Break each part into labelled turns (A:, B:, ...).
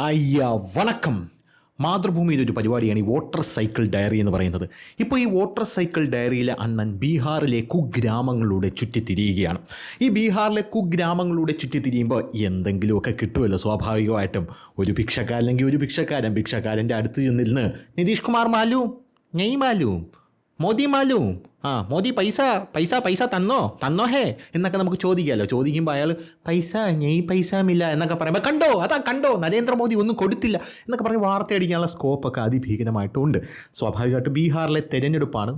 A: അയ്യ വണക്കം. മാതൃഭൂമിയിൽ ഒരു പരിപാടിയാണ് ഈ വോട്ടർ സൈക്കിൾ ഡയറി എന്ന് പറയുന്നത്. ഇപ്പോൾ ഈ വോട്ടർ സൈക്കിൾ ഡയറിയിലെ അണ്ണൻ ബീഹാറിലെ കുഗ്രാമങ്ങളിലൂടെ ചുറ്റിത്തിരിയുകയാണ്. ഈ ബീഹാറിലെ കുഗ്രാമങ്ങളിലൂടെ ചുറ്റിത്തിരിയുമ്പോൾ എന്തെങ്കിലുമൊക്കെ കിട്ടുമല്ലോ സ്വാഭാവികമായിട്ടും. ഒരു ഭിക്ഷക്കാരനെങ്കിൽ ഒരു ഭിക്ഷക്കാരൻ്റെ അടുത്ത് ചെന്നിരുന്ന് നിതീഷ് കുമാർ മാലൂം, നെയ് മാലൂം, മോദി മാലൂം, മോദി പൈസ പൈസ പൈസ തന്നോ ഹേ എന്നൊക്കെ നമുക്ക് ചോദിക്കാമല്ലോ. ചോദിക്കുമ്പോൾ അയാൾ പൈസ നെയ് പൈസ മില്ല എന്നൊക്കെ പറയുമ്പോൾ കണ്ടോ നരേന്ദ്രമോദി ഒന്നും കൊടുത്തില്ല എന്നൊക്കെ പറഞ്ഞ് വാർത്ത അടിക്കാനുള്ള സ്കോപ്പൊക്കെ അതിഭീകരമായിട്ടുണ്ട്. സ്വാഭാവികമായിട്ട് ബീഹാറിലെ തെരഞ്ഞെടുപ്പാണ്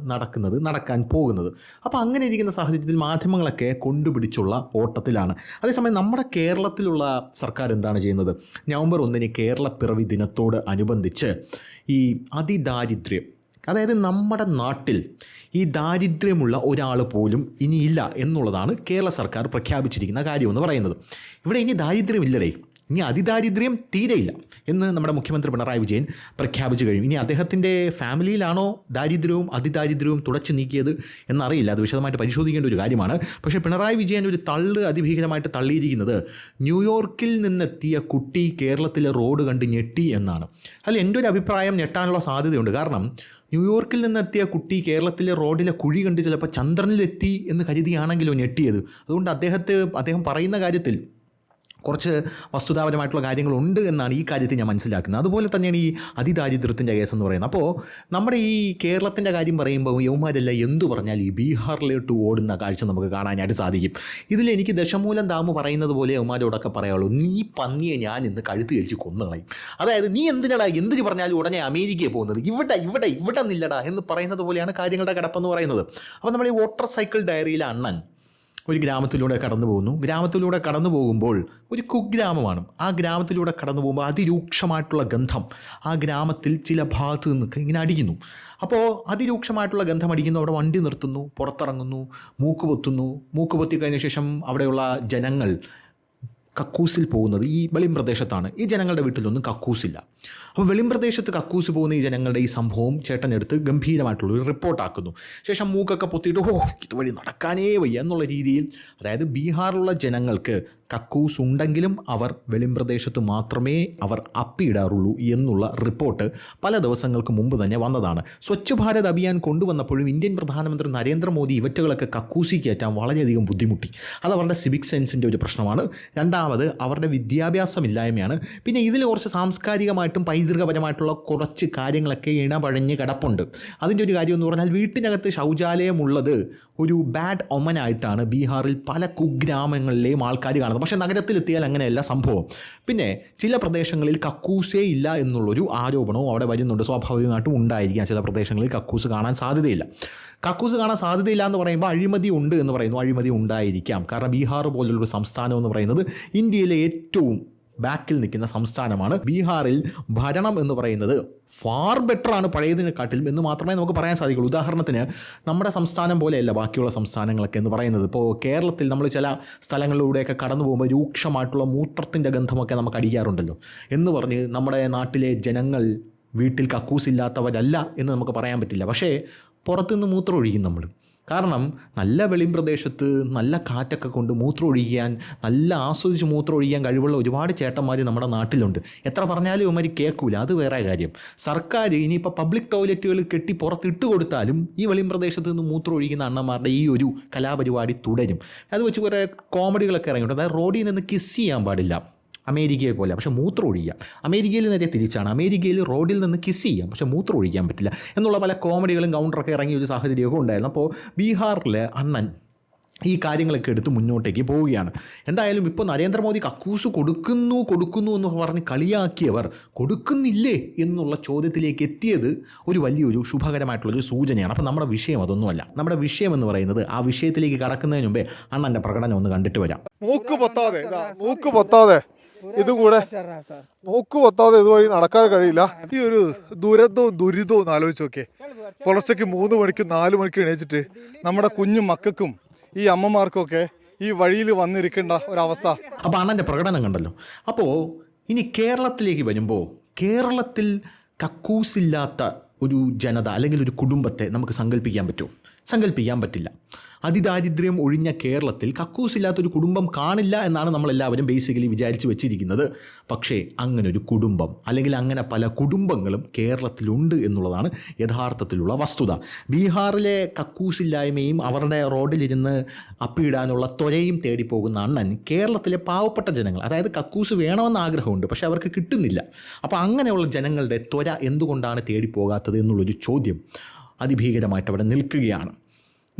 A: നടക്കാൻ പോകുന്നത്. അപ്പോൾ അങ്ങനെ ഇരിക്കുന്ന സാഹചര്യത്തിൽ മാധ്യമങ്ങളൊക്കെ കൊണ്ടുപിടിച്ചുള്ള ഓട്ടത്തിലാണ്. അതേസമയം നമ്മുടെ കേരളത്തിലുള്ള സർക്കാർ എന്താണ് ചെയ്യുന്നത്? നവംബർ 1 കേരള പിറവി ദിനത്തോട് അനുബന്ധിച്ച് ഈ അതിദാരിദ്ര്യം, അതായത് നമ്മുടെ നാട്ടിൽ ഈ ദാരിദ്ര്യമുള്ള ഒരാൾ പോലും ഇനിയില്ല എന്നുള്ളതാണ് കേരള സർക്കാർ പ്രഖ്യാപിച്ചിരിക്കുന്ന കാര്യമെന്ന് പറയുന്നത്. ഇവിടെ ഇനി ദാരിദ്ര്യമില്ലടേ, ഇനി അതിദാരിദ്ര്യം തീരെയില്ല എന്ന് നമ്മുടെ മുഖ്യമന്ത്രി പിണറായി വിജയൻ പ്രഖ്യാപിച്ചു കഴിഞ്ഞു. ഇനി അദ്ദേഹത്തിൻ്റെ ഫാമിലിയിലാണോ ദാരിദ്ര്യവും അതിദാരിദ്ര്യവും തുടച്ചു നീക്കിയത് എന്നറിയില്ല, അത് വിശദമായിട്ട് പരിശോധിക്കേണ്ട ഒരു കാര്യമാണ്. പക്ഷേ പിണറായി വിജയൻ ഒരു അതിഭീകരമായിട്ട് തള്ളിയിരിക്കുന്നത് ന്യൂയോർക്കിൽ നിന്നെത്തിയ കുട്ടി കേരളത്തിലെ റോഡ് കണ്ട് ഞെട്ടി എന്നാണ്. അതിൽ എൻ്റെ ഒരു അഭിപ്രായം ഞെട്ടാനുള്ള സാധ്യതയുണ്ട്. കാരണം ന്യൂയോർക്കിൽ നിന്നെത്തിയ കുട്ടി കേരളത്തിലെ റോഡിലെ കുഴി കണ്ട് ചിലപ്പോൾ ചന്ദ്രനിലെത്തി എന്ന് കരുതിയാണെങ്കിലോ ഞെട്ടിയത്. അതുകൊണ്ട് അദ്ദേഹം പറയുന്ന കാര്യത്തിൽ കുറച്ച് വസ്തുതാപരമായിട്ടുള്ള കാര്യങ്ങളുണ്ട് എന്നാണ് ഈ കാര്യത്തിൽ ഞാൻ മനസ്സിലാക്കുന്നത്. അതുപോലെ തന്നെയാണ് ഈ അതിദാരിദ്ര്യത്തിൻ്റെ കേസ് എന്ന് പറയുന്നത്. അപ്പോൾ നമ്മുടെ ഈ കേരളത്തിൻ്റെ കാര്യം പറയുമ്പോൾ യൗമാരെല്ലാം എന്തു പറഞ്ഞാൽ ഈ ബീഹാറിലോട്ട് ഓടുന്ന കാഴ്ച നമുക്ക് കാണാനായിട്ട് സാധിക്കും. ഇതിൽ എനിക്ക് ദശമൂലം ദാമു പറയുന്നത് പോലെ യൗമാരോടൊക്കെ പറയുള്ളൂ, നീ പന്നിയെ ഞാൻ ഇന്ന് കഴുത്ത് കഴിച്ച് കൊന്നുകളയും. അതായത് നീ എന്തിനു പറഞ്ഞാലും ഉടനെ അമേരിക്കയിൽ പോകുന്നത്, ഇവിടെ നില്ലടാ എന്ന് പറയുന്നത് പോലെയാണ് കാര്യങ്ങളുടെ കിടപ്പെന്ന് പറയുന്നത്. അപ്പോൾ നമ്മൾ ഈ വോട്ടർ സൈക്കിൾ ഡയറിയിലെ അണ്ണൻ ഒരു ഗ്രാമത്തിലൂടെ കടന്നു പോകുമ്പോൾ ഒരു കുഗ്രാമമാണ്. ആ ഗ്രാമത്തിലൂടെ കടന്നു പോകുമ്പോൾ അതിരൂക്ഷമായിട്ടുള്ള ഗന്ധം ആ ഗ്രാമത്തിൽ ചില ഭാഗത്ത് നിന്നൊക്കെ ഇങ്ങനെ അടിക്കുന്നു. അപ്പോൾ അതിരൂക്ഷമായിട്ടുള്ള ഗന്ധം അടിക്കുന്നു. അവിടെ വണ്ടി നിർത്തുന്നു, പുറത്തിറങ്ങുന്നു, മൂക്ക് പൊത്തി കഴിഞ്ഞ ശേഷം അവിടെയുള്ള ജനങ്ങൾ കക്കൂസിൽ പോകുന്നത് ഈ വെളിം പ്രദേശത്താണ്. ഈ ജനങ്ങളുടെ വീട്ടിലൊന്നും കക്കൂസില്ല. അപ്പോൾ വെളിം പ്രദേശത്ത് കക്കൂസ് പോകുന്ന ഈ ജനങ്ങളുടെ ഈ സംഭവം ചേട്ടനെടുത്ത് ഗംഭീരമായിട്ടുള്ളൊരു റിപ്പോർട്ടാക്കുന്നു. ശേഷം മൂക്കൊക്കെ പൊത്തിയിട്ട് ഇതുവഴി നടക്കാനേ വയ്യ എന്നുള്ള രീതിയിൽ, അതായത് ബീഹാറിലുള്ള ജനങ്ങൾക്ക് കക്കൂസ് ഉണ്ടെങ്കിലും അവർ വെളിം പ്രദേശത്ത് മാത്രമേ അവർ അപ്പിയിടാറുള്ളൂ എന്നുള്ള റിപ്പോർട്ട് പല ദിവസങ്ങൾക്ക് മുമ്പ് തന്നെ വന്നതാണ്. സ്വച്ഛ് ഭാരത് അഭിയാൻ കൊണ്ടുവന്നപ്പോഴും ഇന്ത്യൻ പ്രധാനമന്ത്രി നരേന്ദ്രമോദി ഇവറ്റുകളൊക്കെ കക്കൂസി കയറ്റാൻ വളരെയധികം ബുദ്ധിമുട്ടി. അത് അവരുടെ സിവിക് സെൻസിൻ്റെ ഒരു പ്രശ്നമാണ്. രണ്ടാമത് അവരുടെ വിദ്യാഭ്യാസമില്ലായ്മയാണ്. പിന്നെ ഇതിൽ കുറച്ച് സാംസ്കാരികമായിട്ടും പൈതൃകപരമായിട്ടുള്ള കുറച്ച് കാര്യങ്ങളൊക്കെ ഇണപഴഞ്ഞ് കിടപ്പുണ്ട്. അതിൻ്റെ ഒരു കാര്യം എന്ന് പറഞ്ഞാൽ വീട്ടിനകത്ത് ശൗചാലയമുള്ളത് ഒരു ബാഡ് ഒമനായിട്ടാണ് ബീഹാറിൽ പല കുഗ്രാമങ്ങളിലെയും ആൾക്കാർ കാണുന്നത്. പക്ഷേ നഗരത്തിലെത്തിയാൽ അങ്ങനെയല്ല സംഭവം. പിന്നെ ചില പ്രദേശങ്ങളിൽ കക്കൂസേ ഇല്ല എന്നുള്ളൊരു ആരോപണവും അവിടെ വരുന്നുണ്ട്. സ്വാഭാവികമായിട്ടും ഉണ്ടായിരിക്കാം. ചില പ്രദേശങ്ങളിൽ കക്കൂസ് കാണാൻ സാധ്യതയില്ല എന്ന് പറയുമ്പോൾ അഴിമതി ഉണ്ട് എന്ന് പറയുന്നു. അഴിമതി ഉണ്ടായിരിക്കാം. കാരണം ബീഹാർ പോലുള്ളൊരു സംസ്ഥാനം എന്ന് പറയുന്നത് ഇന്ത്യയിലെ ഏറ്റവും ബാക്കിൽ നിൽക്കുന്ന സംസ്ഥാനമാണ്. ബീഹാറിൽ ഭരണം എന്ന് പറയുന്നത് ഫാർ ബെറ്ററാണ് പഴയതിനെക്കാട്ടിലും എന്ന് മാത്രമേ നമുക്ക് പറയാൻ സാധിക്കുള്ളൂ. ഉദാഹരണത്തിന് നമ്മുടെ സംസ്ഥാനം പോലെയല്ല ബാക്കിയുള്ള സംസ്ഥാനങ്ങളൊക്കെ എന്ന് പറയുന്നത്. ഇപ്പോൾ കേരളത്തിൽ നമ്മൾ ചില സ്ഥലങ്ങളിലൂടെയൊക്കെ കടന്നു പോകുമ്പോൾ രൂക്ഷമായിട്ടുള്ള മൂത്രത്തിൻ്റെ ഗന്ധമൊക്കെ നമുക്ക് അടിക്കാറുണ്ടല്ലോ എന്ന് പറഞ്ഞ് നമ്മുടെ നാട്ടിലെ ജനങ്ങൾ വീട്ടിൽ കക്കൂസില്ലാത്തവരല്ല എന്ന് നമുക്ക് പറയാൻ പറ്റില്ല. പക്ഷേ പുറത്തുനിന്ന് മൂത്രം ഒഴിക്കും നമ്മൾ. കാരണം നല്ല വെളിം പ്രദേശത്ത് നല്ല കാറ്റൊക്കെ കൊണ്ട് മൂത്രം ഒഴിക്കാൻ, നല്ല ആസ്വദിച്ച് മൂത്രം ഒഴിക്കാൻ കഴിവുള്ള ഒരുപാട് ചേട്ടന്മാർ നമ്മുടെ നാട്ടിലുണ്ട്. എത്ര പറഞ്ഞാലും ഇവന്മാർ കേൾക്കൂല, അത് വേറെ കാര്യം. സർക്കാർ ഇനിയിപ്പോൾ പബ്ലിക് ടോയ്ലറ്റുകൾ കെട്ടി പുറത്തിട്ട് കൊടുത്താലും ഈ വെളിം പ്രദേശത്ത് നിന്ന് മൂത്രം ഒഴിക്കുന്ന അണ്ണന്മാരുടെ ഈ ഒരു കലാപരിപാടി തുടരും. അത് വെച്ച് കുറേ കോമഡികളൊക്കെ ഇറങ്ങിയിട്ടുണ്ട്. അതായത് റോഡിൽ നിന്ന് കിസ് ചെയ്യാൻ പാടില്ല അമേരിക്കയെ പോലെ, പക്ഷേ മൂത്രം ഒഴിക്കാം. അമേരിക്കയിൽ നേരെ തിരിച്ചാണ്. അമേരിക്കയിൽ റോഡിൽ നിന്ന് കിസ് ചെയ്യാം, പക്ഷേ മൂത്രം ഒഴിക്കാൻ പറ്റില്ല എന്നുള്ള പല കോമഡികളും കൗണ്ടറൊക്കെ ഇറങ്ങിയ ഒരു സാഹചര്യമൊക്കെ ഉണ്ടായിരുന്നു. അപ്പോൾ ബീഹാറിലെ അണ്ണൻ ഈ കാര്യങ്ങളൊക്കെ എടുത്ത് മുന്നോട്ടേക്ക് പോവുകയാണ്. എന്തായാലും ഇപ്പോൾ നരേന്ദ്രമോദി കക്കൂസ് കൊടുക്കുന്നു എന്ന് പറഞ്ഞ് കളിയാക്കിയവർ കൊടുക്കുന്നില്ലേ എന്നുള്ള ചോദ്യത്തിലേക്ക് എത്തിയത് ഒരു വലിയൊരു ശുഭകരമായിട്ടുള്ളൊരു സൂചനയാണ്. അപ്പോൾ നമ്മുടെ വിഷയം അതൊന്നുമല്ല. നമ്മുടെ വിഷയം എന്ന് പറയുന്നത്, ആ വിഷയത്തിലേക്ക് കടക്കുന്നതിന് മുമ്പേ അണ്ണൻ്റെ പ്രകടനം ഒന്ന് കണ്ടിട്ട് വരാം.
B: മൂക്ക് പൊത്താതെ ഇതുകൂടെ മൂക്ക് പൊത്താതെ ഇതുവഴി നടക്കാൻ കഴിയില്ല. ഈ ഒരു ദുരിതവും ഒന്ന് ആലോചിച്ച് നോക്കേ. പുലർച്ചയ്ക്ക് 3 മണിക്കും 4 മണിക്കും എണീച്ചിട്ട് നമ്മുടെ കുഞ്ഞു മക്കൾക്കും ഈ അമ്മമാർക്കൊക്കെ ഈ വഴിയിൽ വന്നിരിക്കേണ്ട ഒരവസ്ഥ.
A: അപ്പോൾ അണ്ണൻ്റെ പ്രകടനം കണ്ടല്ലോ. അപ്പോൾ ഇനി കേരളത്തിലേക്ക് വരുമ്പോൾ, കേരളത്തിൽ കക്കൂസില്ലാത്ത ഒരു ജനത അല്ലെങ്കിൽ ഒരു കുടുംബത്തെ നമുക്ക് സങ്കല്പിക്കാൻ പറ്റുമോ? സങ്കല്പിക്കാൻ പറ്റില്ല. അതിദാരിദ്ര്യം ഒഴിഞ്ഞ കേരളത്തിൽ കക്കൂസില്ലാത്തൊരു കുടുംബം കാണില്ല എന്നാണ് നമ്മളെല്ലാവരും ബേസിക്കലി വിചാരിച്ച് വെച്ചിരിക്കുന്നത്. പക്ഷേ അങ്ങനൊരു കുടുംബം അല്ലെങ്കിൽ അങ്ങനെ പല കുടുംബങ്ങളും കേരളത്തിലുണ്ട് എന്നുള്ളതാണ് യഥാർത്ഥത്തിലുള്ള വസ്തുത. ബീഹാറിലെ കക്കൂസില്ലായ്മയും അവരുടെ റോഡിലിരുന്ന് അപ്പിയിടാനുള്ള ത്വരയും തേടിപ്പോകുന്ന അണ്ണൻ കേരളത്തിലെ പാവപ്പെട്ട ജനങ്ങൾ, അതായത് കക്കൂസ് വേണമെന്ന് ആഗ്രഹമുണ്ട് പക്ഷേ അവർക്ക് കിട്ടുന്നില്ല. അപ്പോൾ അങ്ങനെയുള്ള ജനങ്ങളുടെ ത്വര എന്തുകൊണ്ടാണ് തേടിപ്പോകാത്തത് എന്നുള്ളൊരു ചോദ്യം അതിഭീകരമായിട്ട് അവിടെ നിൽക്കുകയാണ്.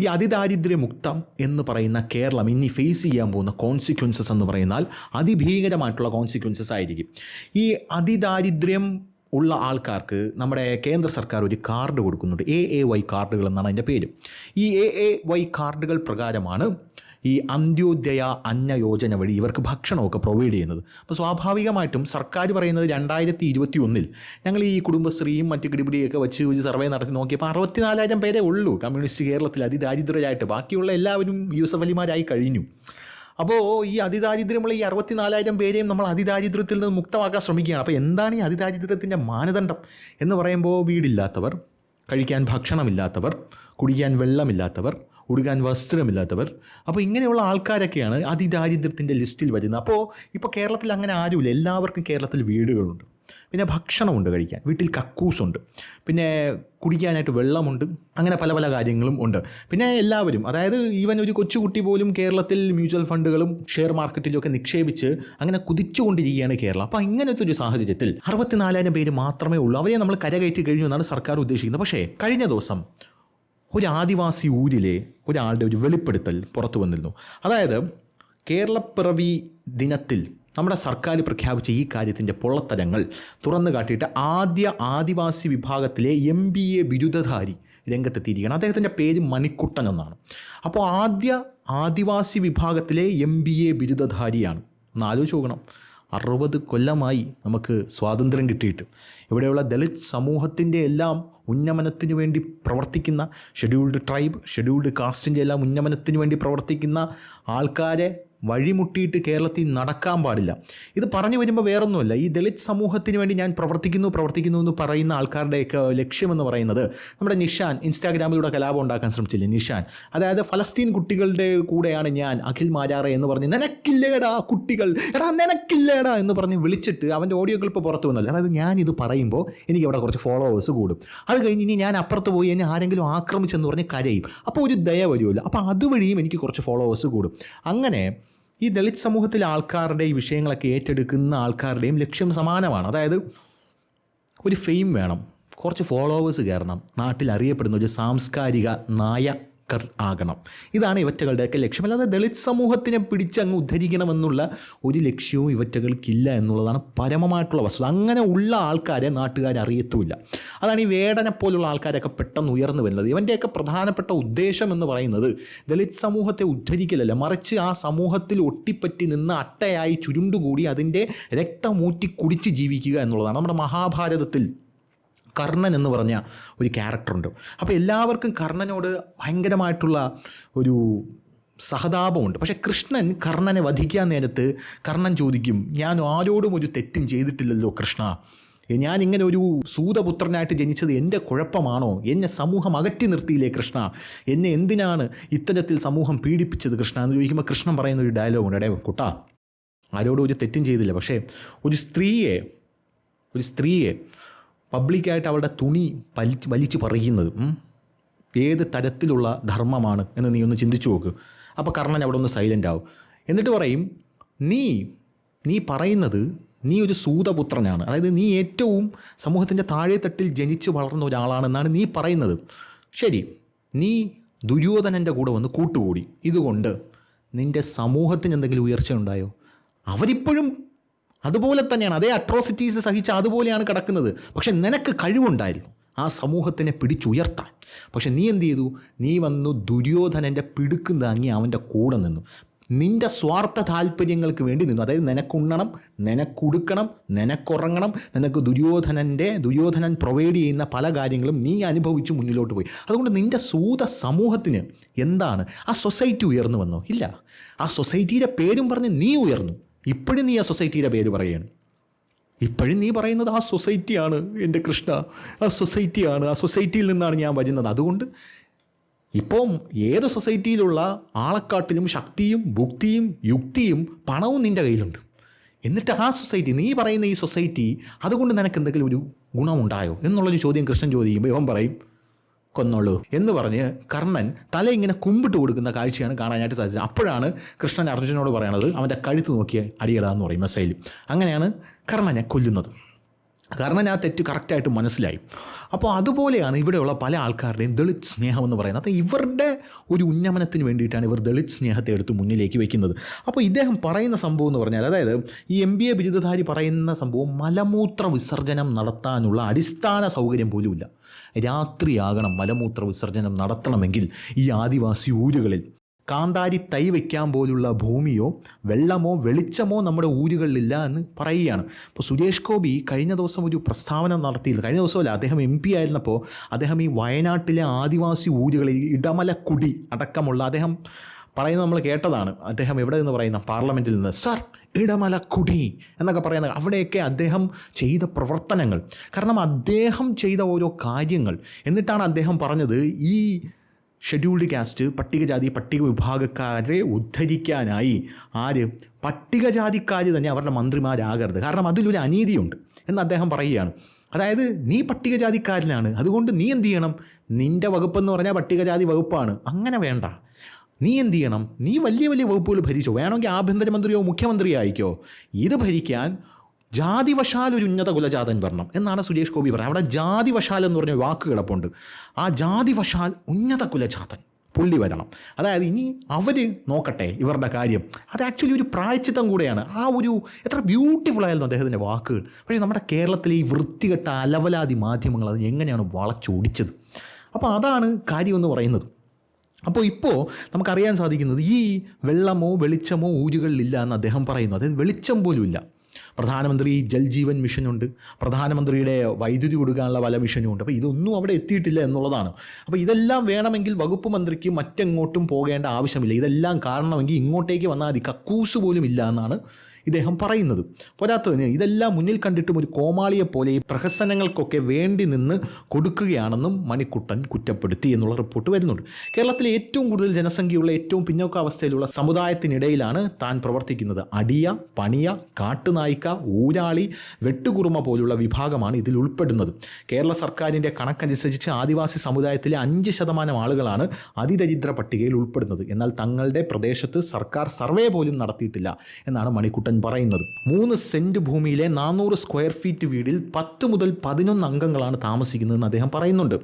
A: ഈ അതിദാരിദ്ര്യമുക്തം എന്ന് പറയുന്ന കേരളം ഇനി ഫേസ് ചെയ്യാൻ പോകുന്ന കോൺസിക്വൻസസ് എന്ന് പറയുന്നാൽ അതിഭീകരമായിട്ടുള്ള കോൺസിക്വൻസസ് ആയിരിക്കും. ഈ അതിദാരിദ്ര്യം ഉള്ള ആൾക്കാർക്ക് നമ്മുടെ കേന്ദ്ര സർക്കാർ ഒരു കാർഡ് കൊടുക്കുന്നുണ്ട്. AAY കാർഡുകൾ എന്നാണ് അതിൻ്റെ പേര്. ഈ AAY കാർഡുകൾ പ്രകാരമാണ് ഈ അന്ത്യോദയ അന്ന യോജന വഴി ഇവർക്ക് ഭക്ഷണമൊക്കെ പ്രൊവൈഡ് ചെയ്യുന്നത്. അപ്പോൾ സ്വാഭാവികമായിട്ടും സർക്കാർ പറയുന്നത് 2021 ഞങ്ങൾ ഈ കുടുംബശ്രീയും മറ്റ് കിടിപിടിയൊക്കെ വെച്ച് ഒരു സർവേ നടത്തി നോക്കിയപ്പോൾ 64,000 പേരേ ഉള്ളൂ കമ്മ്യൂണിസ്റ്റ് കേരളത്തിൽ അതിദാരിദ്ര്യരായിട്ട്. ബാക്കിയുള്ള എല്ലാവരും യൂസഫ് അലിമാരായി കഴിഞ്ഞു. അപ്പോൾ ഈ അതിദാരിദ്ര്യമുള്ള ഈ 64,000 പേരെയും നമ്മൾ അതിദാരിദ്ര്യത്തിൽ നിന്ന് മുക്തമാക്കാൻ ശ്രമിക്കുകയാണ്. അപ്പോൾ എന്താണ് ഈ അതിദാരിദ്ര്യത്തിൻ്റെ മാനദണ്ഡം എന്ന് പറയുമ്പോൾ വീടില്ലാത്തവർ, കഴിക്കാൻ ഭക്ഷണമില്ലാത്തവർ, കുടിക്കാൻ വെള്ളമില്ലാത്തവർ, ഉടുക്കാൻ വസ്ത്രമില്ലാത്തവർ, അപ്പോൾ ഇങ്ങനെയുള്ള ആൾക്കാരൊക്കെയാണ് അതിദാരിദ്ര്യത്തിൻ്റെ ലിസ്റ്റിൽ വരുന്നത്. അപ്പോൾ ഇപ്പോൾ കേരളത്തിൽ അങ്ങനെ ആരുമില്ല. എല്ലാവർക്കും കേരളത്തിൽ വീടുകളുണ്ട്, പിന്നെ ഭക്ഷണമുണ്ട് കഴിക്കാൻ, വീട്ടിൽ കക്കൂസുണ്ട്, പിന്നെ കുടിക്കാനായിട്ട് വെള്ളമുണ്ട്, അങ്ങനെ പല പല കാര്യങ്ങളും ഉണ്ട്. പിന്നെ എല്ലാവരും, അതായത് ഈവൻ ഒരു കൊച്ചുകുട്ടി പോലും കേരളത്തിൽ മ്യൂച്വൽ ഫണ്ടുകളും ഷെയർ മാർക്കറ്റിലൊക്കെ നിക്ഷേപിച്ച് അങ്ങനെ കുതിച്ചുകൊണ്ടിരിക്കുകയാണ് കേരളം. അപ്പോൾ ഇങ്ങനത്തെ ഒരു സാഹചര്യത്തിൽ 64,000 പേര് മാത്രമേ ഉള്ളൂ. അവരെ നമ്മൾ കരകയറ്റി കഴിഞ്ഞു എന്നാണ് സർക്കാർ ഉദ്ദേശിക്കുന്നത്. പക്ഷേ കഴിഞ്ഞ ദിവസം ഒരു ആദിവാസി ഊരിലെ ഒരാളുടെ ഒരു വെളിപ്പെടുത്തൽ പുറത്തു വന്നിരുന്നു. അതായത് കേരളപ്പിറവി ദിനത്തിൽ നമ്മുടെ സർക്കാർ പ്രഖ്യാപിച്ച ഈ കാര്യത്തിൻ്റെ പൊള്ളത്തരങ്ങൾ തുറന്നു കാട്ടിയിട്ട് ആദ്യ ആദിവാസി വിഭാഗത്തിലെ MBA ബിരുദധാരി രംഗത്തെത്തിയിരിക്കുകയാണ്. അദ്ദേഹത്തിൻ്റെ പേര് മണിക്കുട്ടൻ എന്നാണ്. അപ്പോൾ ആദ്യ ആദിവാസി വിഭാഗത്തിലെ MBA ബിരുദധാരിയാണ്. ഒന്ന് ആലോചിച്ച് നോക്കണം. 60 കൊല്ലമായി നമുക്ക് സ്വാതന്ത്ര്യം കിട്ടിയിട്ട് ഇവിടെയുള്ള ദളിത് സമൂഹത്തിൻ്റെ എല്ലാം ഉന്നമനത്തിനു വേണ്ടി പ്രവർത്തിക്കുന്ന, ഷെഡ്യൂൾഡ് ട്രൈബ്, ഷെഡ്യൂൾഡ് കാസ്റ്റിൻ്റെ എല്ലാം ഉന്നമനത്തിനു വേണ്ടി പ്രവർത്തിക്കുന്ന ആൾക്കാരെ വഴിമുട്ടിയിട്ട് കേരളത്തിൽ നടക്കാൻ പാടില്ല. ഇത് പറഞ്ഞു വരുമ്പോൾ വേറൊന്നുമല്ല, ഈ ദളിത് സമൂഹത്തിന് വേണ്ടി ഞാൻ പ്രവർത്തിക്കുന്നു എന്ന് പറയുന്ന ആൾക്കാരുടെയൊക്കെ ലക്ഷ്യമെന്ന് പറയുന്നത് നമ്മുടെ നിഷാൻ ഇൻസ്റ്റാഗ്രാമിലൂടെ കലാപം ഉണ്ടാക്കാൻ ശ്രമിച്ചില്ലേ നിഷാൻ, അതായത് ഫലസ്തീൻ കുട്ടികളുടെ കൂടെയാണ് ഞാൻ, അഖിൽ മാരാറെ എന്ന് പറഞ്ഞ് നിനക്കില്ലേടാ കുട്ടികൾ, എടാ നിനക്കില്ലേടാ എന്ന് പറഞ്ഞ് വിളിച്ചിട്ട് അവൻ്റെ ഓഡിയോ ക്ലിപ്പ് പുറത്തു വന്നല്ലോ. അതായത് ഞാനിത് പറയുമ്പോൾ എനിക്ക് അവിടെ കുറച്ച് ഫോളോവേഴ്സ് കൂടും, അത് കഴിഞ്ഞ് ഇനി ഞാൻ അപ്പുറത്ത് പോയി എന്നെ ആരെങ്കിലും ആക്രമിച്ചെന്ന് പറഞ്ഞ് കരയും, അപ്പോൾ ഒരു ദയ വരുമല്ലോ, അപ്പോൾ അതുവഴിയും എനിക്ക് കുറച്ച് ഫോളോവേഴ്സ് കൂടും. അങ്ങനെ ഈ ദളിത് സമൂഹത്തിലെ ആൾക്കാരുടെ ഈ വിഷയങ്ങളൊക്കെ ഏറ്റെടുക്കുന്ന ആൾക്കാരുടെയും ലക്ഷ്യം സമാനമാണ്. അതായത് ഒരു ഫെയിം വേണം, കുറച്ച് ഫോളോവേഴ്സ് കയറണം, നാട്ടിൽ അറിയപ്പെടുന്ന ഒരു സാംസ്കാരിക നായകർ ആകണം. ഇതാണ് ഇവറ്റകളുടെയൊക്കെ ലക്ഷ്യം. അല്ലാതെ ദളിത് സമൂഹത്തിനെ പിടിച്ചങ്ങ് ഉദ്ധരിക്കണമെന്നുള്ള ഒരു ലക്ഷ്യവും ഇവറ്റകൾക്കില്ല എന്നുള്ളതാണ് പരമമായിട്ടുള്ള വസ്തുത. അങ്ങനെ ഉള്ള ആൾക്കാരെ നാട്ടുകാർ അറിയത്തുമില്ല. അതാണ് ഈ വേടനെ പോലുള്ള ആൾക്കാരൊക്കെ പെട്ടെന്ന് ഉയർന്നു വരുന്നത്. ഇവൻ്റെയൊക്കെ പ്രധാനപ്പെട്ട ഉദ്ദേശം എന്ന് പറയുന്നത് ദളിത് സമൂഹത്തെ ഉദ്ധരിക്കലല്ല, മറിച്ച് ആ സമൂഹത്തിൽ ഒട്ടിപ്പറ്റി നിന്ന് അട്ടയായി ചുരുണ്ടുകൂടി അതിൻ്റെ രക്തമൂറ്റി കുടിച്ച് ജീവിക്കുക എന്നുള്ളതാണ്. നമ്മുടെ മഹാഭാരതത്തിൽ കർണൻ എന്ന് പറഞ്ഞ ഒരു ക്യാരക്ടറുണ്ട്. അപ്പോൾ എല്ലാവർക്കും കർണനോട് ഭയങ്കരമായിട്ടുള്ള ഒരു സഹതാപമുണ്ട്. പക്ഷേ കൃഷ്ണൻ കർണനെ വധിക്കാൻ നേരത്ത് കർണൻ ചോദിക്കും, ഞാൻ ആരോടും ഒരു തെറ്റും ചെയ്തിട്ടില്ലല്ലോ കൃഷ്ണ, ഞാനിങ്ങനെ ഒരു സൂതപുത്രനായിട്ട് ജനിച്ചത് എൻ്റെ കുഴപ്പമാണോ, എന്നെ സമൂഹം അകറ്റി നിർത്തിയില്ലേ കൃഷ്ണ, എന്നെ എന്തിനാണ് ഇത്തരത്തിൽ സമൂഹം പീഡിപ്പിച്ചത് കൃഷ്ണ എന്ന് ചോദിക്കുമ്പോൾ കൃഷ്ണൻ പറയുന്ന ഒരു ഡയലോഗുണ്ട്, എടേ കുട്ടാ ആരോടും ഒരു തെറ്റും ചെയ്തില്ല, പക്ഷേ ഒരു സ്ത്രീയെ പബ്ലിക്കായിട്ട് അവളുടെ തുണി വലിച്ചു പറിക്കുന്നത് ഏത് തരത്തിലുള്ള ധർമ്മമാണ് എന്ന് നീ ഒന്ന് ചിന്തിച്ചു നോക്ക്. അപ്പോൾ കർണൻ അവിടെ ഒന്ന് സൈലൻ്റ് ആവും. എന്നിട്ട് പറയും, നീ പറയുന്നത് നീ ഒരു സൂതപുത്രനാണ്, അതായത് നീ ഏറ്റവും സമൂഹത്തിൻ്റെ താഴെത്തട്ടിൽ ജനിച്ച് വളർന്ന ഒരാളാണെന്നാണ് നീ പറയുന്നത്. ശരി, നീ ദുര്യോധനൻ്റെ കൂടെ വന്ന് കൂട്ടുകൂടി, ഇതുകൊണ്ട് നിൻ്റെ സമൂഹത്തിന് എന്തെങ്കിലും ഉയർച്ച ഉണ്ടായോ? അവരിപ്പോഴും അതുപോലെ തന്നെയാണ്, അതേ അട്രോസിറ്റീസ് സഹിച്ച് അതുപോലെയാണ് കിടക്കുന്നത്. പക്ഷെ നിനക്ക് കഴിവുണ്ടായിരുന്നു ആ സമൂഹത്തിനെ പിടിച്ചുയർത്താൻ. പക്ഷെ നീ എന്ത് ചെയ്തു? നീ വന്നു ദുര്യോധനൻ്റെ പിടുക്കും താങ്ങി അവൻ്റെ കൂടെ നിന്നു, നിൻ്റെ സ്വാർത്ഥ താല്പര്യങ്ങൾക്ക് വേണ്ടി നിന്നു. അതായത് നിനക്കുണ്ണണം, നിനക്കുടുക്കണം, നിനക്കുറങ്ങണം, നിനക്ക് ദുര്യോധനൻ പ്രൊവൈഡ് ചെയ്യുന്ന പല കാര്യങ്ങളും നീ അനുഭവിച്ച് മുന്നിലോട്ട് പോയി. അതുകൊണ്ട് നിൻ്റെ സൂത സമൂഹത്തിന് എന്താണ്? ആ സൊസൈറ്റി ഉയർന്നു വന്നോ? ഇല്ല. ആ സൊസൈറ്റിയുടെ പേരും പറഞ്ഞ് നീ ഉയർന്നു. ഇപ്പോഴും നീ ആ സൊസൈറ്റിയുടെ പേര് പറയുകയാണ്. ഇപ്പോഴും നീ പറയുന്നത് ആ സൊസൈറ്റിയാണ് എൻ്റെ കൃഷ്ണ, ആ സൊസൈറ്റിയാണ്, ആ സൊസൈറ്റിയിൽ നിന്നാണ് ഞാൻ വരുന്നത്. അതുകൊണ്ട് ഇപ്പം ഏത് സൊസൈറ്റിയിലുള്ള ആളെക്കാട്ടിലും ശക്തിയും ബുദ്ധിയും യുക്തിയും പണവും നിൻ്റെ കയ്യിലുണ്ട്. എന്നിട്ട് ആ സൊസൈറ്റി, നീ പറയുന്ന ഈ സൊസൈറ്റി, അതുകൊണ്ട് നിനക്ക് എന്തെങ്കിലും ഒരു ഗുണമുണ്ടായോ എന്നുള്ളൊരു ചോദ്യം കൃഷ്ണൻ ചോദിക്കുമ്പോൾ ഇവൻ പറയും കൊന്നോളൂ എന്ന് പറഞ്ഞ് കർണൻ തല ഇങ്ങനെ കുമ്പിട്ട് കൊടുക്കുന്ന കാഴ്ചയാണ് കാണാനായിട്ട് സാധിച്ചത്. അപ്പോഴാണ് കൃഷ്ണൻ അർജുനോട് പറയണത് അവൻ്റെ കഴുത്ത് നോക്കിയ അടിയടാന്ന് പറയും മിസൈൽ. അങ്ങനെയാണ് കർണനെ കൊല്ലുന്നത്. കർണൻ ആ തെറ്റ് കറക്റ്റായിട്ട് മനസ്സിലായി. അപ്പോൾ അതുപോലെയാണ് ഇവിടെയുള്ള പല ആൾക്കാരുടെയും ദളിത് സ്നേഹം എന്ന് പറയുന്നത്. അത് ഇവരുടെ ഒരു ഉന്നമനത്തിന് വേണ്ടിയിട്ടാണ് ഇവർ ദളിത് സ്നേഹത്തെ എടുത്ത് മുന്നിലേക്ക് വെക്കുന്നത്. അപ്പോൾ ഇദ്ദേഹം പറയുന്ന സംഭവം എന്ന് പറഞ്ഞാൽ, അതായത് ഈ MBA ബിരുദധാരി പറയുന്ന സംഭവം മലമൂത്ര വിസർജനം നടത്താനുള്ള അടിസ്ഥാന സൗകര്യം പോലുമില്ല. രാത്രിയാകണം മലമൂത്ര വിസർജനം നടത്തണമെങ്കിൽ ഈ ആദിവാസി ഊരുകളിൽ കാന്താരി തൈ വയ്ക്കാൻ പോലുള്ള ഭൂമിയോ വെള്ളമോ വെളിച്ചമോ നമ്മുടെ ഊരുകളിലില്ല എന്ന് പറയുകയാണ്. ഇപ്പോൾ സുരേഷ് ഗോപി കഴിഞ്ഞ ദിവസം ഒരു പ്രസ്താവന നടത്തിയില്ല. കഴിഞ്ഞ ദിവസമല്ല, അദ്ദേഹം MP ആയിരുന്നപ്പോൾ അദ്ദേഹം ഈ വയനാട്ടിലെ ആദിവാസി ഊരുകളിൽ ഇടമലക്കുടി അടക്കമുള്ള അദ്ദേഹം പറയുന്നത് നമ്മൾ കേട്ടതാണ്. അദ്ദേഹം എവിടെ നിന്ന് പറയുന്ന പാർലമെൻറ്റിൽ നിന്ന് സർ ഇടമലക്കുടി എന്നൊക്കെ പറയുന്നത്, അവിടെയൊക്കെ അദ്ദേഹം ചെയ്ത പ്രവർത്തനങ്ങൾ, കാരണം അദ്ദേഹം ചെയ്ത ഓരോ കാര്യങ്ങൾ, എന്നിട്ടാണ് അദ്ദേഹം പറഞ്ഞത് ഈ ഷെഡ്യൂൾഡ് കാസ്റ്റ് പട്ടികജാതി പട്ടിക വിഭാഗക്കാരെ ഉദ്ധരിക്കാനായി പട്ടികജാതിക്കാർ തന്നെ അവരുടെ മന്ത്രിമാരാകരുത്, കാരണം അതിലൊരു അനീതിയുണ്ട് എന്ന് അദ്ദേഹം പറയുകയാണ്. അതായത് നീ പട്ടികജാതിക്കാരനാണ്, അതുകൊണ്ട് നീ എന്ത് ചെയ്യണം, നിൻ്റെ വകുപ്പെന്ന് പറഞ്ഞാൽ പട്ടികജാതി വകുപ്പാണ്, അങ്ങനെ വേണ്ട. നീ എന്ത് ചെയ്യണം, നീ വലിയ വലിയ വകുപ്പുകൾ ഭരിച്ചോ, വേണമെങ്കിൽ ആഭ്യന്തരമന്ത്രിയോ മുഖ്യമന്ത്രിയോ ആയിക്കോ, ഇത് ഭരിക്കാൻ ജാതിവശാൽ ഒരു ഉന്നത കുലജാതൻ വരണം എന്നാണ് സുരേഷ് ഗോപി പറയുന്നത്. അവിടെ ജാതിവശാൽ എന്ന് പറഞ്ഞ വാക്ക് കിടപ്പുണ്ട്. ആ ജാതിവശാൽ ഉന്നത കുലജാതൻ പുള്ളി വരണം. അതായത് ഇനി അവർ നോക്കട്ടെ ഇവരുടെ കാര്യം. അത് ആക്ച്വലി ഒരു പ്രായച്ചിത്തം കൂടെയാണ്. ആ ഒരു എത്ര ബ്യൂട്ടിഫുൾ ആയിരുന്നു അദ്ദേഹത്തിൻ്റെ വാക്കുകൾ. പക്ഷേ നമ്മുടെ കേരളത്തിലെ ഈ വൃത്തികെട്ട അലവലാതി മാധ്യമങ്ങൾ അത് എങ്ങനെയാണ് വളച്ചൊടിച്ചത്. അപ്പോൾ അതാണ് കാര്യമെന്ന് പറയുന്നത്. അപ്പോൾ ഇപ്പോൾ നമുക്കറിയാൻ സാധിക്കുന്നത് ഈ വെള്ളമോ വെളിച്ചമോ ഊരുകളിലില്ല എന്ന് അദ്ദേഹം പറയുന്നു. അതായത് വെളിച്ചം പോലും ഇല്ല. പ്രധാനമന്ത്രി ജൽജീവൻ മിഷനുണ്ട്, പ്രധാനമന്ത്രിയുടെ വൈദ്യുതി കൊടുക്കാനുള്ള പല മിഷനും ഉണ്ട്. അപ്പോൾ ഇതൊന്നും അവിടെ എത്തിയിട്ടില്ല എന്നുള്ളതാണ്. അപ്പോൾ ഇതെല്ലാം വേണമെങ്കിൽ വകുപ്പ് മന്ത്രിക്ക് മറ്റെങ്ങോട്ടും പോകേണ്ട ആവശ്യമില്ല. ഇതെല്ലാം കാരണമെങ്കിൽ ഇങ്ങോട്ടേക്ക് വന്നാൽ മതി, കക്കൂസ് പോലും ഇല്ല എന്നാണ് ഇദ്ദേഹം പറയുന്നത്. പോരാത്തതിന് ഇതെല്ലാം മുന്നിൽ കണ്ടിട്ടും ഒരു കോമാളിയെപ്പോലെ ഈ പ്രഹസനങ്ങൾക്കൊക്കെ വേണ്ടി നിന്ന് കൊടുക്കുകയാണെന്നും മണിക്കുട്ടൻ കുറ്റപ്പെടുത്തി എന്നുള്ള റിപ്പോർട്ട് വരുന്നുണ്ട്. കേരളത്തിലെ ഏറ്റവും കൂടുതൽ ജനസംഖ്യയുള്ള ഏറ്റവും പിന്നോക്കാവസ്ഥയിലുള്ള സമുദായത്തിനിടയിലാണ് താൻ പ്രവർത്തിക്കുന്നത്. അടിയ, പണിയ, കാട്ടുനായിക്ക, ഊരാളി, വെട്ടുകുറുമ പോലുള്ള വിഭാഗമാണ് ഇതിൽ ഉൾപ്പെടുന്നത്. കേരള സർക്കാരിൻ്റെ കണക്കനുസരിച്ച് ആദിവാസി സമുദായത്തിലെ 5% ആളുകളാണ് അതിദരിദ്ര പട്ടികയിൽ ഉൾപ്പെടുന്നത്. എന്നാൽ തങ്ങളുടെ പ്രദേശത്ത് സർക്കാർ സർവേ പോലും നടത്തിയിട്ടില്ല എന്നാണ് മണിക്കുട്ടൻ പറയുന്നത്. 3 സെന്റ് ഭൂമിയിലെ 400 സ്ക്വയർ ഫീറ്റ് വീടിൽ 10 മുതൽ 11 അംഗങ്ങളാണ് താമസിക്കുന്നതെന്ന് അദ്ദേഹം പറയുന്നുണ്ട്.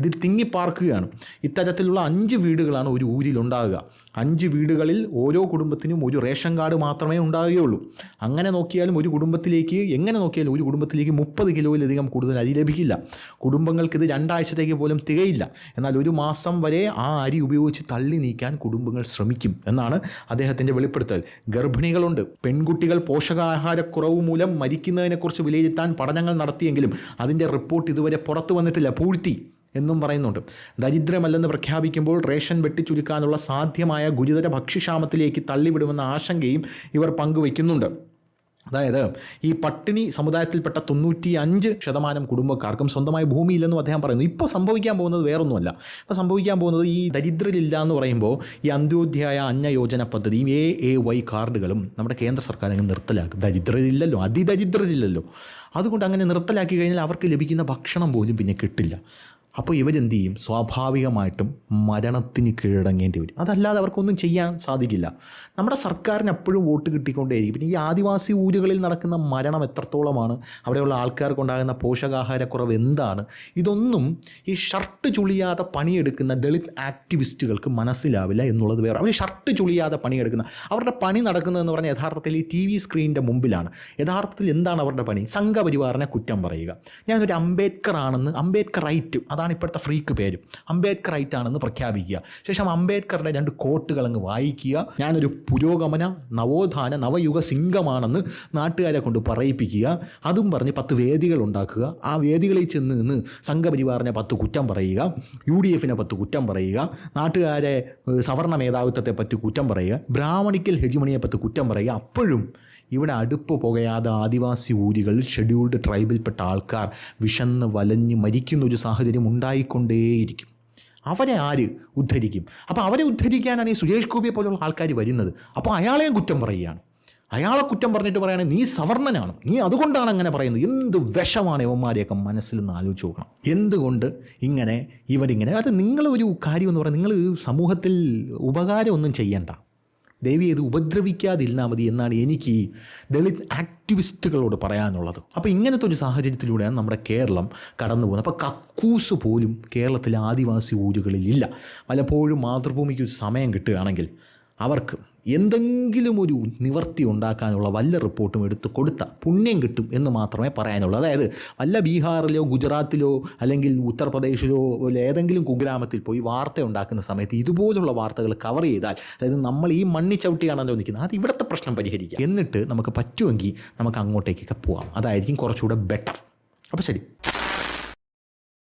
A: ഇതിൽ തിങ്ങിപ്പാർക്കുകയാണ്. ഇത്തരത്തിലുള്ള 5 വീടുകളാണ് ഒരു ഊരിൽ ഉണ്ടാകുക. 5 വീടുകളിൽ ഓരോ കുടുംബത്തിനും ഒരു റേഷൻ കാർഡ് മാത്രമേ ഉണ്ടാകുകയുള്ളൂ. അങ്ങനെ നോക്കിയാലും ഒരു കുടുംബത്തിലേക്ക് 30 കിലോയിലധികം കൂടുതൽ അരി ലഭിക്കില്ല. കുടുംബങ്ങൾക്ക് ഇത് 2 ആഴ്ചത്തേക്ക് പോലും തികയില്ല. എന്നാൽ 1 മാസം വരെ ആ അരി ഉപയോഗിച്ച് തള്ളി നീക്കാൻ കുടുംബങ്ങൾ ശ്രമിക്കും എന്നാണ് അദ്ദേഹത്തിൻ്റെ വെളിപ്പെടുത്തൽ. ഗർഭിണികളുണ്ട്. പെൺകുട്ടികൾ പോഷകാഹാരക്കുറവ് മൂലം മരിക്കുന്നതിനെക്കുറിച്ച് വിലയിരുത്താൻ പഠനങ്ങൾ നടത്തിയെങ്കിലും അതിൻ്റെ റിപ്പോർട്ട് ഇതുവരെ പുറത്തു വന്നിട്ടില്ല, പൂഴ്ത്തി എന്നും പറയുന്നുണ്ട്. ദരിദ്രമല്ലെന്ന് പ്രഖ്യാപിക്കുമ്പോൾ റേഷൻ വെട്ടിച്ചുരുക്കാനുള്ള സാധ്യമായ ഗുരുതര ഭക്ഷ്യക്ഷാമത്തിലേക്ക് തള്ളിവിടുമെന്ന ആശങ്കയും ഇവർ പങ്കുവയ്ക്കുന്നുണ്ട്. അതായത് ഈ പട്ടിണി സമുദായത്തിൽപ്പെട്ട 95% കുടുംബക്കാർക്കും സ്വന്തമായി ഭൂമിയില്ലെന്നും അദ്ദേഹം പറയുന്നു. ഇപ്പോൾ സംഭവിക്കാൻ പോകുന്നത് വേറൊന്നുമല്ല. ഇപ്പോൾ സംഭവിക്കാൻ പോകുന്നത് ഈ ദരിദ്രരില്ല എന്ന് പറയുമ്പോൾ ഈ അന്ത്യോദയ അന്ന യോജന പദ്ധതിയും AAY കാർഡുകളും നമ്മുടെ കേന്ദ്ര സർക്കാർ അങ്ങ് നിർത്തലാക്കും. ദരിദ്രരില്ലല്ലോ, അതിദരിദ്രരില്ലല്ലോ. അതുകൊണ്ട് അങ്ങനെ നിർത്തലാക്കി കഴിഞ്ഞാൽ അവർക്ക് ലഭിക്കുന്ന ഭക്ഷണം പോലും പിന്നെ കിട്ടില്ല. അപ്പോൾ ഇവരെന്ത് ചെയ്യും? സ്വാഭാവികമായിട്ടും മരണത്തിന് കീഴടങ്ങേണ്ടി വരും. അതല്ലാതെ അവർക്കൊന്നും ചെയ്യാൻ സാധിക്കില്ല. നമ്മുടെ സർക്കാരിന് എപ്പോഴും വോട്ട് കിട്ടിക്കൊണ്ടേയിരിക്കും. പിന്നെ ഈ ആദിവാസി ഊരുകളിൽ നടക്കുന്ന മരണം എത്രത്തോളമാണ്, അവിടെയുള്ള ആൾക്കാർക്കുണ്ടാകുന്ന പോഷകാഹാരക്കുറവ് എന്താണ്, ഇതൊന്നും ഈ ഷർട്ട് ചുളിയാതെ പണിയെടുക്കുന്ന ദളിത് ആക്ടിവിസ്റ്റുകൾക്ക് മനസ്സിലാവില്ല എന്നുള്ളത് വേറെ. അവർ ഷർട്ട് ചുളിയാതെ പണിയെടുക്കുന്ന, അവരുടെ പണി നടക്കുന്നതെന്ന് പറഞ്ഞാൽ യഥാർത്ഥത്തിൽ ഈ TV സ്ക്രീനിൻ്റെ മുമ്പിലാണ്. യഥാർത്ഥത്തിൽ എന്താണ് അവരുടെ പണി? സംഘപരിവാറിനെ കുറ്റം പറയുക. ഞാനൊരു അംബേദ്കർ ആണെന്ന്, അംബേദ്കറൈറ്റ്, അതാണ് ഇപ്പോഴത്തെ ഫ്രീക്ക് പേര്, അംബേദ്കറൈറ്റ് ആണെന്ന് പ്രഖ്യാപിക്കുക. ശേഷം അംബേദ്കറുടെ 2 കോട്ടുകൾ അങ്ങ് വായിക്കുക. ഞാനൊരു പുരോഗമന നവോത്ഥാന നവയുഗ സിംഗമാണെന്ന് നാട്ടുകാരെ കൊണ്ട് പറയിപ്പിക്കുക. അതും പറഞ്ഞ് 10 വേദികൾ ഉണ്ടാക്കുക. ആ വേദികളിൽ ചെന്ന് നിന്ന് സംഘപരിവാറിനെ 10 കുറ്റം പറയുക, UDFനെ 10 കുറ്റം പറയുക, നാട്ടുകാരെ സവർണ മേധാവിത്വത്തെ പറ്റി കുറ്റം പറയുക, ബ്രാഹ്മണിക്കൽ ഹെജിമണിയെ 10 കുറ്റം പറയുക. അപ്പോഴും ഇവിടെ അടുപ്പ് പുകയാതെ ആദിവാസി ഊരുകളിൽ ഷെഡ്യൂൾഡ് ട്രൈബിൽപ്പെട്ട ആൾക്കാർ വിശന്ന് വലഞ്ഞ് മരിക്കുന്നൊരു സാഹചര്യം ഉണ്ടായിക്കൊണ്ടേയിരിക്കും. അവരെ ആര് ഉദ്ധരിക്കും? അപ്പോൾ അവരെ ഉദ്ധരിക്കാനാണ് ഈ സുരേഷ് ഗോപിയെ പോലുള്ള ആൾക്കാർ വരുന്നത്. അപ്പോൾ അയാളെയും കുറ്റം പറയുകയാണ്. അയാളെ കുറ്റം പറഞ്ഞിട്ട് പറയുകയാണെങ്കിൽ നീ സവർണനാണ്, നീ അതുകൊണ്ടാണ് അങ്ങനെ പറയുന്നത്. എന്ത് വിഷമാണ് ഇവന്മാരെയൊക്കെ മനസ്സിൽ നിന്ന് ആലോചിച്ച് നോക്കണം. എന്തുകൊണ്ട് ഇവരിങ്ങനെ അത് നിങ്ങളൊരു കാര്യമെന്ന് പറയുന്നത്, നിങ്ങൾ സമൂഹത്തിൽ ഉപകാരമൊന്നും ചെയ്യണ്ട, ദയവ് ചെയ്ത് ഉപദ്രവിക്കാതിരുന്നാൽ മതി എന്നാണ് എനിക്ക് ഈ ദളിത് ആക്ടിവിസ്റ്റുകളോട് പറയാനുള്ളത്. അപ്പോൾ ഇങ്ങനത്തെ ഒരു സാഹചര്യത്തിലൂടെയാണ് നമ്മുടെ കേരളം കടന്നു പോകുന്നത്. അപ്പോൾ കക്കൂസ് പോലും കേരളത്തിലെ ആദിവാസി ഊരുകളിലില്ല. പലപ്പോഴും മാതൃഭൂമിക്ക് ഒരു സമയം കിട്ടുകയാണെങ്കിൽ അവർക്ക് എന്തെങ്കിലും ഒരു നിവർത്തി ഉണ്ടാക്കാനുള്ള വല്ല റിപ്പോർട്ടും എടുത്ത് കൊടുത്ത പുണ്യം കിട്ടും എന്ന് മാത്രമേ പറയാനുള്ളൂ. അതായത് വല്ല ബീഹാറിലോ ഗുജറാത്തിലോ അല്ലെങ്കിൽ ഉത്തർപ്രദേശിലോ ഏതെങ്കിലും കുഗ്രാമത്തിൽ പോയി വാർത്ത ഉണ്ടാക്കുന്ന സമയത്ത് ഇതുപോലുള്ള വാർത്തകൾ കവർ ചെയ്താൽ, അതായത് നമ്മൾ ഈ മണ്ണി ചവിട്ടിയാണല്ലോ നിൽക്കുന്നത്, അത് ഇവിടുത്തെ പ്രശ്നം പരിഹരിക്കുക, എന്നിട്ട് നമുക്ക് പറ്റുമെങ്കിൽ നമുക്ക് അങ്ങോട്ടേക്കൊക്കെ പോകാം. അതായിരിക്കും കുറച്ചുകൂടെ ബെറ്റർ. അപ്പോൾ ശരി.